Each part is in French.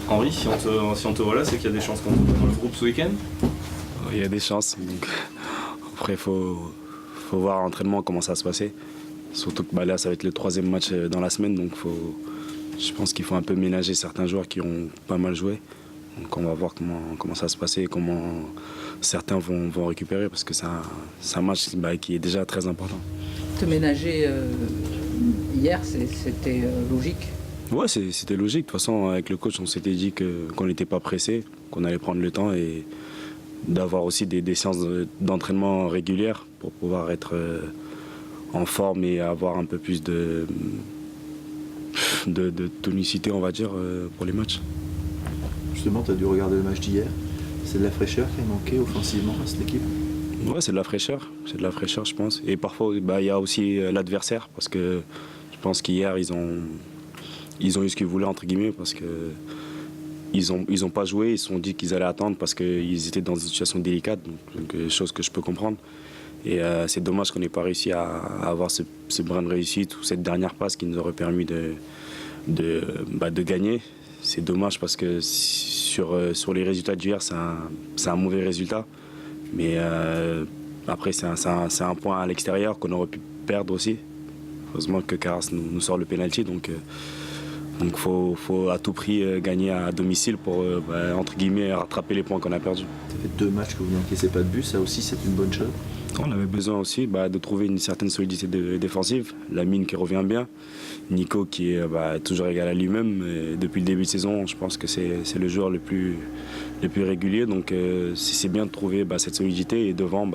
Henri, si on te voit là, c'est qu'il y a des chances qu'on te voit dans le groupe ce week-end. Il y a des chances. Donc, après, il faut voir l'entraînement comment ça va se passer. Surtout que là, ça va être le 3e match dans la semaine. Donc je pense qu'il faut un peu ménager certains joueurs qui ont pas mal joué. Donc on va voir comment ça va se passer, comment certains vont récupérer. Parce que c'est un match qui est déjà très important. Te ménager hier, c'était logique? Ouais, c'était logique. De toute façon, avec le coach, on s'était dit qu'on n'était pas pressé, qu'on allait prendre le temps et d'avoir aussi des séances d'entraînement régulières pour pouvoir être en forme et avoir un peu plus de tonicité, on va dire, pour les matchs. Justement, tu as dû regarder le match d'hier. C'est de la fraîcheur qui a manqué offensivement à cette équipe? Ouais, c'est de la fraîcheur, je pense. Et parfois, il y a aussi l'adversaire, parce que je pense qu'hier, ils ont eu ce qu'ils voulaient, entre guillemets, parce que ils ont pas joué, ils se sont dit qu'ils allaient attendre parce qu'ils étaient dans une situation délicate, donc chose que je peux comprendre. Et c'est dommage qu'on n'ait pas réussi à avoir ce brin de réussite ou cette dernière passe qui nous aurait permis de gagner. C'est dommage parce que sur les résultats d'hier, c'est un mauvais résultat. Mais après, c'est un point à l'extérieur qu'on aurait pu perdre aussi. Heureusement que Caras nous sort le pénalty. Donc faut à tout prix gagner à domicile pour, entre guillemets, rattraper les points qu'on a perdus. Ça fait 2 matchs que vous n'encaissez pas de but, ça aussi c'est une bonne chose. On avait besoin aussi de trouver une certaine solidité défensive. Lamine qui revient bien, Nico qui est toujours égal à lui-même. Et depuis le début de saison, je pense que c'est le joueur le plus régulier. Donc c'est bien de trouver cette solidité et devant,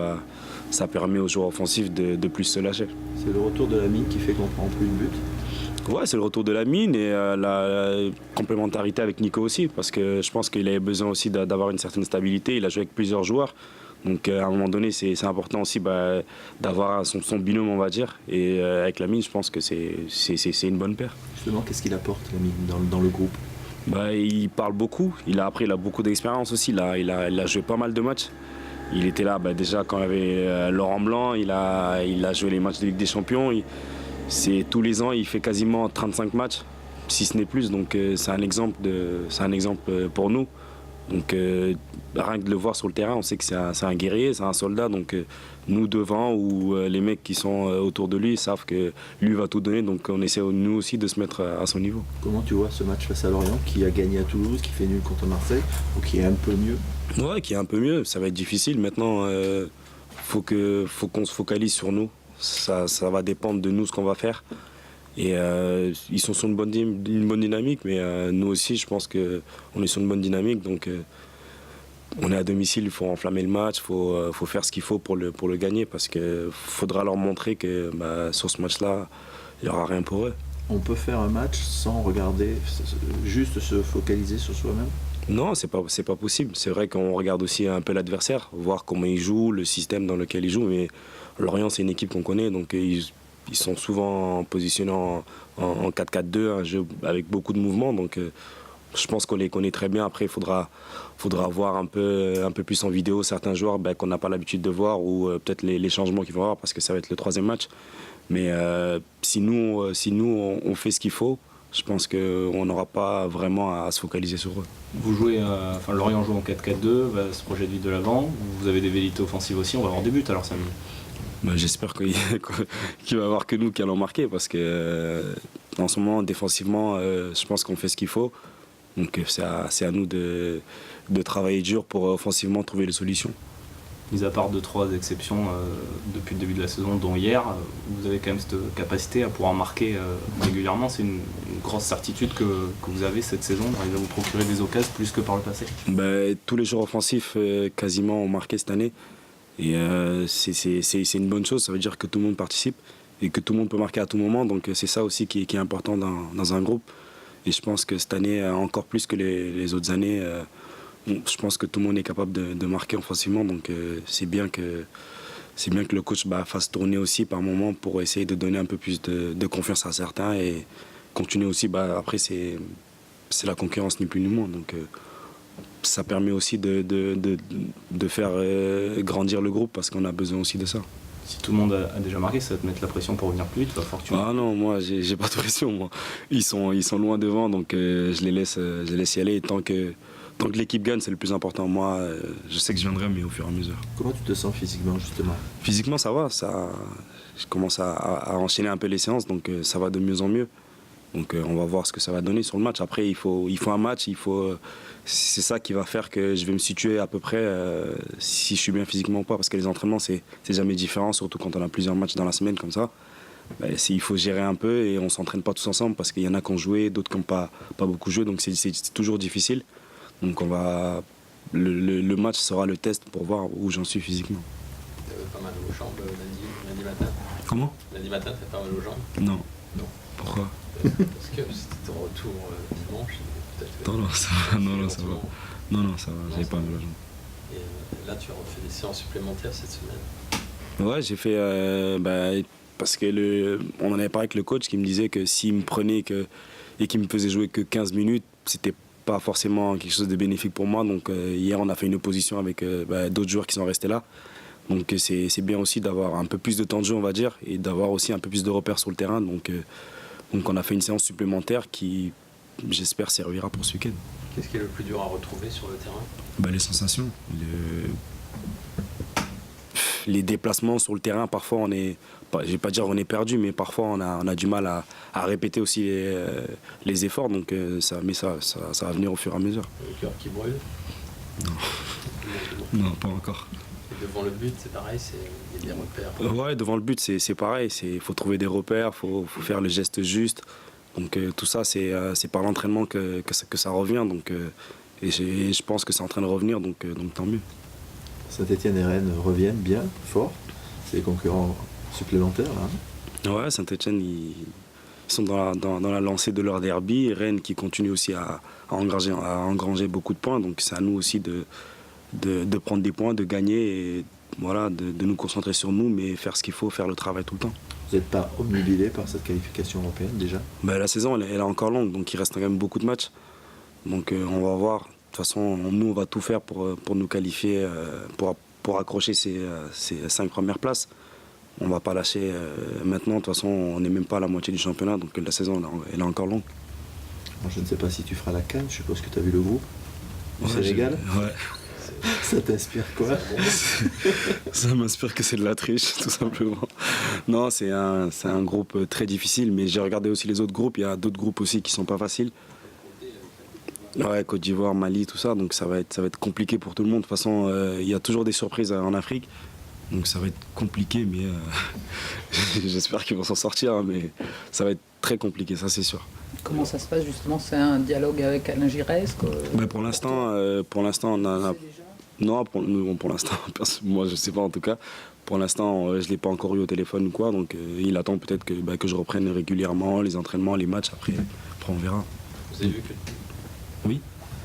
ça permet aux joueurs offensifs de plus se lâcher. C'est le retour de Lamine qui fait qu'on prend plus de buts. Ouais, c'est le retour de Lamine et la complémentarité avec Nico aussi, parce que je pense qu'il avait besoin aussi d'avoir une certaine stabilité. Il a joué avec plusieurs joueurs, donc à un moment donné, c'est important aussi d'avoir son binôme, on va dire. Et avec Lamine, je pense que c'est une bonne paire. Justement, qu'est-ce qu'il apporte, Lamine, dans le groupe? Il parle beaucoup. Il a beaucoup d'expérience aussi. Il a joué pas mal de matchs. Il était là déjà quand il y avait Laurent Blanc. Il a joué les matchs de Ligue des Champions. Tous les ans, il fait quasiment 35 matchs, si ce n'est plus. Donc c'est un exemple pour nous. Donc rien que de le voir sur le terrain, on sait que c'est un guerrier, c'est un soldat. Donc nous devant ou les mecs qui sont autour de lui savent que lui va tout donner. Donc on essaie nous aussi de se mettre à son niveau. Comment tu vois ce match face à Lorient, qui a gagné à Toulouse, qui fait nul contre Marseille, ou qui est un peu mieux? Ouais, qui est un peu mieux. Ça va être difficile. Maintenant, faut qu'on se focalise sur nous. Ça va dépendre de nous ce qu'on va faire. Et ils sont sur une bonne dynamique, mais nous aussi, je pense qu'on est sur une bonne dynamique. Donc on est à domicile, il faut enflammer le match, il faut faire ce qu'il faut pour le gagner, parce qu'il faudra leur montrer que sur ce match-là, il n'y aura rien pour eux. On peut faire un match sans regarder, juste se focaliser sur soi-même? Non, c'est pas possible. C'est vrai qu'on regarde aussi un peu l'adversaire, voir comment il joue, le système dans lequel il joue, mais Lorient, c'est une équipe qu'on connaît, donc ils sont souvent positionnés en 4-4-2, un jeu avec beaucoup de mouvements. Donc je pense qu'on les connaît très bien. Après, il faudra voir un peu plus en vidéo certains joueurs qu'on n'a pas l'habitude de voir, ou peut-être les changements qu'ils vont avoir, parce que ça va être le 3e match. Mais si nous on fait ce qu'il faut, je pense qu'on n'aura pas vraiment à se focaliser sur eux. Vous jouez, Lorient joue en 4-4-2, va se projeter vite de l'avant. Vous avez des velléités offensives aussi, on va avoir des buts alors samedi. J'espère qu'il va y avoir que nous qui allons marquer, parce que en ce moment, défensivement, je pense qu'on fait ce qu'il faut. Donc c'est à nous de travailler dur pour offensivement trouver les solutions. Mis à part 2-3 exceptions depuis le début de la saison, dont hier, vous avez quand même cette capacité à pouvoir marquer régulièrement. C'est une grosse certitude que vous avez cette saison, d'arriver à vous procurer des occasions plus que par le passé. Tous les joueurs offensifs quasiment ont marqué cette année. Et c'est une bonne chose, ça veut dire que tout le monde participe et que tout le monde peut marquer à tout moment. Donc c'est ça aussi qui est important dans un groupe. Et je pense que cette année, encore plus que les autres années, je pense que tout le monde est capable de marquer offensivement. Donc c'est bien que le coach fasse tourner aussi par moment pour essayer de donner un peu plus de confiance à certains et continuer aussi. Après, c'est la concurrence ni plus ni moins. Donc ça permet aussi de faire grandir le groupe, parce qu'on a besoin aussi de ça. Si tout le monde a déjà marqué, ça va te mettre la pression pour revenir plus vite. Il va falloir que tu... Ah non, moi j'ai pas de pression. Moi. Ils sont loin devant, donc je les laisse y aller. Et tant que l'équipe gagne, c'est le plus important. Moi, je sais que je viendrai, mais au fur et à mesure. Comment tu te sens physiquement justement? Physiquement, ça va. Je commence à enchaîner un peu les séances, donc ça va de mieux en mieux. Donc on va voir ce que ça va donner sur le match. Après, il faut un match. C'est ça qui va faire que je vais me situer à peu près si je suis bien physiquement ou pas. Parce que les entraînements, c'est jamais différent, surtout quand on a plusieurs matchs dans la semaine comme ça. Ben, il faut gérer un peu et on s'entraîne pas tous ensemble parce qu'il y en a qui ont joué, d'autres qui n'ont pas beaucoup joué. Donc c'est toujours difficile. Donc le match sera le test pour voir où j'en suis physiquement. Pas mal aux jambes lundi matin. Comment? Lundi matin, t'as pas mal aux jambes? Non. Non. Pourquoi? Parce que c'était ton retour dimanche. Non, ça va. Non, ça va. J'avais pas mal aux jambes. Et là, tu as refait des séances supplémentaires cette semaine? Ouais, j'ai fait. Parce que on en avait parlé avec le coach qui me disait que s'il me prenait et qu'il me faisait jouer que 15 minutes, c'était pas forcément quelque chose de bénéfique pour moi. Donc hier, on a fait une opposition avec d'autres joueurs qui sont restés là. Donc c'est bien aussi d'avoir un peu plus de temps de jeu, on va dire, et d'avoir aussi un peu plus de repères sur le terrain. Donc on a fait une séance supplémentaire qui, j'espère, servira pour ce week-end. Qu'est-ce qui est le plus dur à retrouver sur le terrain? Les sensations. Les déplacements sur le terrain, parfois je vais pas dire on est perdu, mais parfois on a du mal à répéter aussi les efforts. Donc ça va venir au fur et à mesure. Le cœur qui brûle? Non, pas encore. Et devant le but, c'est pareil, il y a des repères? Ouais, devant le but, c'est pareil. Il faut trouver des repères, faut faire le geste juste. Donc tout ça, c'est par l'entraînement que ça revient. Donc, et je pense que c'est en train de revenir, donc tant mieux. Saint-Etienne et Rennes reviennent bien, fort. C'est des concurrents supplémentaires là. Ouais, Saint-Etienne, ils sont dans la lancée de leur derby. Rennes qui continue aussi à engranger beaucoup de points. Donc c'est à nous aussi de prendre des points, de gagner et voilà, de nous concentrer sur nous, mais faire ce qu'il faut, faire le travail tout le temps. Vous n'êtes pas obnubilé par cette qualification européenne déjà? La saison, elle est encore longue, donc il reste quand même beaucoup de matchs. Donc on va voir. De toute façon, nous, on va tout faire pour nous qualifier, pour accrocher ces 5 premières places. On ne va pas lâcher maintenant. De toute façon, on n'est même pas à la moitié du championnat, donc la saison, elle est encore longue. Bon, je ne sais pas si tu feras la CAN, je suppose que tu as vu le groupe du Sénégal. Ouais. Ça t'inspire quoi? Ça m'inspire que c'est de la triche, tout simplement. Non, c'est un groupe très difficile, mais j'ai regardé aussi les autres groupes. Il y a d'autres groupes aussi qui ne sont pas faciles. Ouais, Côte d'Ivoire, Mali, tout ça, donc ça va être compliqué pour tout le monde. De toute façon, il y a toujours des surprises en Afrique, donc ça va être compliqué, mais j'espère qu'ils vont s'en sortir, hein, mais ça va être très compliqué, ça c'est sûr. Comment ça se passe justement? C'est un dialogue avec Alain Giresse Pour l'instant, on a... Non, pour l'instant, moi je sais pas en tout cas. Pour l'instant, je ne l'ai pas encore eu au téléphone ou quoi, donc il attend peut-être que je reprenne régulièrement les entraînements, les matchs, après on verra. Vous avez vu Oui.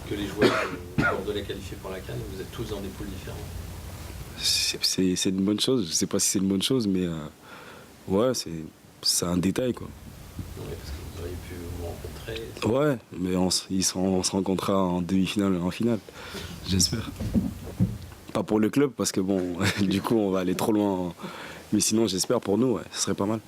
Que les joueurs bordelais qualifiés pour la CAN, vous êtes tous dans des poules différentes? C'est une bonne chose, je sais pas si c'est une bonne chose, mais ouais, c'est un détail quoi. Non, mais parce que vous auriez pu vous rencontrer. Ouais, mais on se rencontrera en demi-finale et en finale, j'espère. Pas pour le club parce que bon, du coup on va aller trop loin, mais sinon j'espère pour nous, ouais, ce serait pas mal.